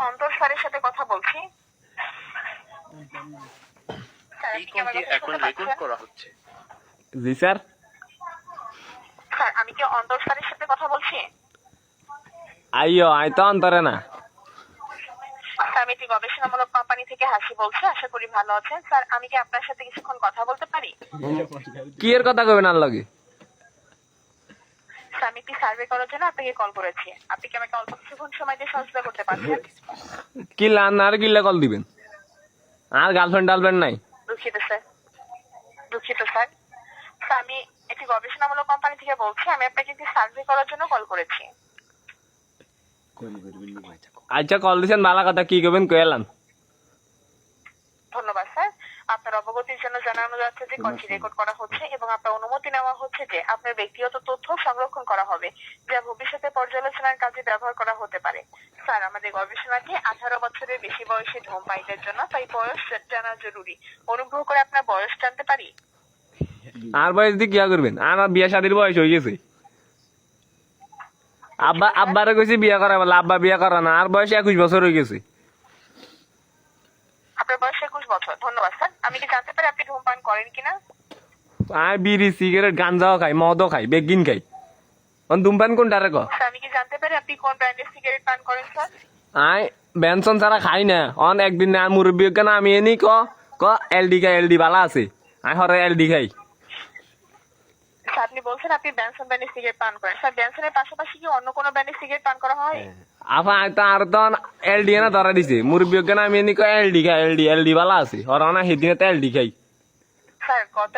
অন্তর স্যারের সাথে কথা বলছি। এই কলটি এখন রেকর্ড করা হচ্ছে। জি স্যার। স্যার আমি কি অন্তর স্যারের সাথে কথা বলছি? আইয়ো আই তো অন্তরে না। স্যার আমি একটি গবেষণামূলক কোম্পানি থেকে হাসি বলছি, আশা করি ভালো আছেন। স্যার আমি কি আপনার সাথে কিছুক্ষণ কথা বলতে পারি? কি এর কথা কইবেন আর লগে? স্যার আমি একটি সার্ভে করার জন্য আপনাকে কল করেছি। আপনি কি আমাকে অল্প কিছুক্ষণ সময় দিয়ে সহযোগিতা করতে পারবেন? কি লান আর কিল্লা কল দিবেন? আর গার্লফ্রেন্ড টালফ্রেন্ড নাই? দুঃখিত স্যার, দুঃখিত স্যার। স্যার আমি একটি গবেষণামূলক কোম্পানি থেকে বলছি, আমি আপনাকে একটি সার্ভে করার জন্য কল করেছি। আচ্ছা কল দিছেন ভালো কথা, কি করবেন কইলাম। ধন্যবাদ স্যার। আপনার অবগতির জন্য জানানো যাচ্ছে যে কলটি রেকর্ড করা হচ্ছে এবং আপনার অনুমতি নেওয়া হচ্ছে যে আপনার ব্যক্তিগত তথ্য সংরক্ষণ করা হবে, যা ভবিষ্যতে পর্যালোচনার কাজে ব্যবহার করা হতে পারে। স্যার আমাদের গবেষণাটি 18 বছরের বেশি বয়সী ধূমপায়ীদের জন্য, তাই বয়স জানা জরুরি। অনুগ্রহ করে আপনার বয়স জানতে পারি? আর বয়স দিয়ে কি করবেন? আমার বিয়ে শাদীর বয়স হয়ে গেছে। আব্বারে কইছি বিয়ে করা বলে, আব্বা বিয়ে করা না। আর বয়স 21 বছর হয়ে গেছে। আপনার বয়স 21 বছর। ধন্যবাদ স্যার। আমি কি জানতে পারি আপনি ধূমপান করেন কিনা? আমি বিড়ি সিগারেট গাঞ্জাও খাই, মদও খাই, বেগিন খাই। ধূমপান কোনটারে ক? স্যার আমি কি জানতে পারি আপনি কোন ব্র্যান্ডের সিগারেট পান করেন স্যার? আই বেনসন ছাড়া খাই না। একদিন আর মুরব্বী কেন আমি এনি ক এলডি খাই, এলডি বালা আছে। আমি হরে এলডি খাই। স্যার আপনি বলছেন আপনি ব্যানসন ব্র্যান্ডের সিগারেট পান করেন। স্যার ব্যানসনের পাশাপাশি কি অন্য কোনো ব্র্যান্ডের সিগারেট পান করা হয়? আপা তো আর তো এলডি না ধরা দিছে। মুরব্বী কেন আমি এনি এলডি খাই, এলডি বালা আছে। হর না সেদিনে তো এলডি খাই। স্যার গত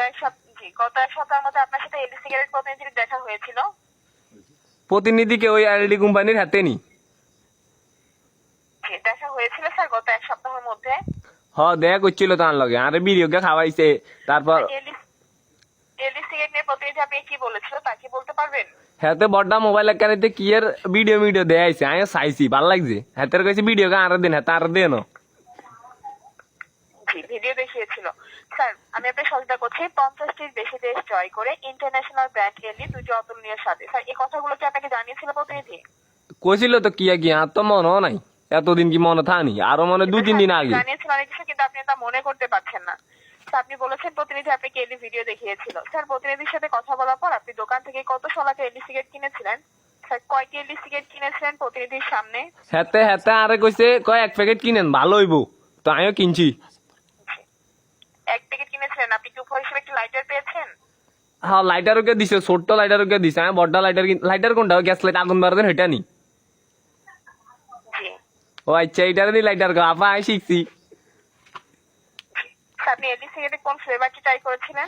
এক সপ্তাহের মধ্যে আপনার সাথে এলডি সিগারেট প্রতিনিধির দেখা হয়েছিল। প্রতিনিধিকে ওই এলডি কোম্পানির হাতে নি। জি, দেখা হয়েছিল স্যার গত এক সপ্তাহের মধ্যে। দেখা করছিল তার লগে। আরে বিড়িওকে খাওয়াইছে। তারপর এলডি সিগারেট নিয়ে প্রতিনিধি আপনি কি বলেছিল তা কি বলতে পারবেন? হাতে বড়টা মোবাইল একখানিতে কি এর ভিডিও দেয়াইছে। আমি চাইছি, ভাল লাগছে। হাতের কইছে ভিডিওকে আর দিন, হাতে আর দেন। জি, ভিডিও দেখিয়েছিল। স্যার আমি আপনার সহযোগিতা করছি 50টির বেশি দেশ জয় করে ইন্টারন্যাশনাল ব্র্যান্ড এলডি দুটি অতুলনীয় সাথে। স্যার এই কথাগুলো কি আপনাকে জানিয়েছিল প্রতিনিধি? কইছিল তো কি আর তো মনও নাই। এতদিন কি মনে থানি? আরো মনে 2-3 দিন আগে জানিয়েছিল অনেক কিছু, কিন্তু আপনি তা মনে করতে পারছেন না। স্যার আপনি বলেছেন প্রতিনিধি আপনাকে এলডি ভিডিও দেখিয়েছিল। স্যার প্রতিনিধির সাথে কথা বলার পর আপনি দোকান থেকে কত শলাকে এলডি সিগারেট কিনেছিলেন? স্যার কয়টি এলডি সিগারেট কিনেছিলেন প্রতিনিধির সামনে? হাতে আরে কইছে কয় 1 প্যাকেট কিনেন ভালো হইব। তো আমিও কিনছি। 1 প্যাকেট কিনেছিলেন। আপনি কি উপহার হিসেবে একটি লাইটার পেয়েছেন? হ্যাঁ লাইটারকে দিছে, ছোট্ট লাইটারকে দিছে। আমি বড়টা লাইটার কোনটা? গ্যাস লাইট আগুন বার দেন হেটা নি। জি। ও আচ্ছা এইটারে দি লাইটার গো। আপা আমি শিখছি। স্যার আপনি এলডি সিগারেটের কোন ফ্লেভারটি ট্রাই করেছিলেন?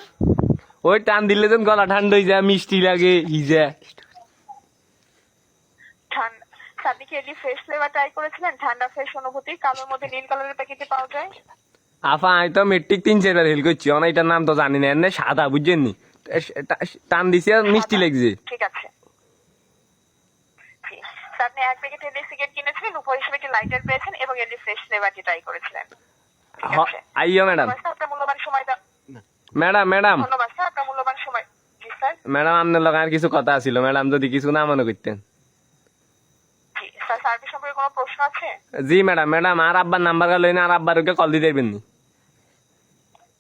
ওই টান দিলে যেন গলা ঠান্ডা হয়ে যায়, মিষ্টি লাগে, হিজা। স্যার আপনি কি এলডি ফ্রেশ ফ্লেভার ট্রাই করেছিলেন? ঠান্ডা ফ্রেশ অনুভূতি, কালোর মধ্যে নীল কালারের প্যাকেটে পাওয়া যায়। আপা আমি তো মেট্রিক 3-4 বার হেল করছি। এটার নাম তো জানি না। এনে সাদা বুঝছেন নি? টান দিছে আর মিষ্টি লাগছে। ঠিক আছে। জি। স্যার আপনি 1 প্যাকেট এলডি সিগারেট কিনেছিলেন, উপহার হিসেবে একটি লাইটার পেয়েছেন এবং এলডি ফ্রেশ ফ্লেভারটি ট্রাই করেছিলেন। ঠিক আছে। আইয়ো ম্যাডাম। আপনার মূল্যবান সময় দাও। ম্যাডাম ধন্যবাদ স্যার, আপনার মূল্যবান সময়। জি স্যার। ম্যাডাম আপনার লগে আর কিছু কথা ছিল। ম্যাডাম যদি কিছু না মনে করতেন। জি স্যার, সার্ভিস সম্পর্কে কোনো প্রশ্ন আছে? জি ম্যাডাম আর আব্বার নাম্বার গেল না, আর আব্বার ওকে কল দিতে পারবেন নি।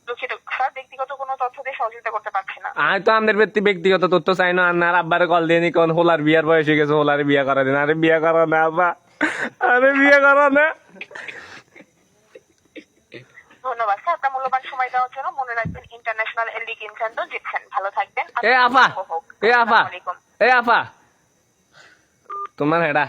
দুঃখিত স্যার, ব্যক্তিগত কোনো তথ্য দিয়ে সহযোগিতা করতে পারছি না। আমি তো আমাদের ব্যক্তিগত তথ্য চাই না। আর আব্বারে কল দিয়ে নি কোন হোলার বিয়ার বয়স হয়ে গেছে, হোলারে বিয়া করা দিন। আরে বিয়া করা না আব্বা, আরে বিয়া করা না। ধন্যবাদ স্যার আপনার মূল্যবান সময় দেওয়ার জন্য। মনে রাখবেন ইন্টারন্যাশনাল এলডি কিনছেন তো জিতছেন। ভালো থাকবেন। এ আপা তোমার হেডা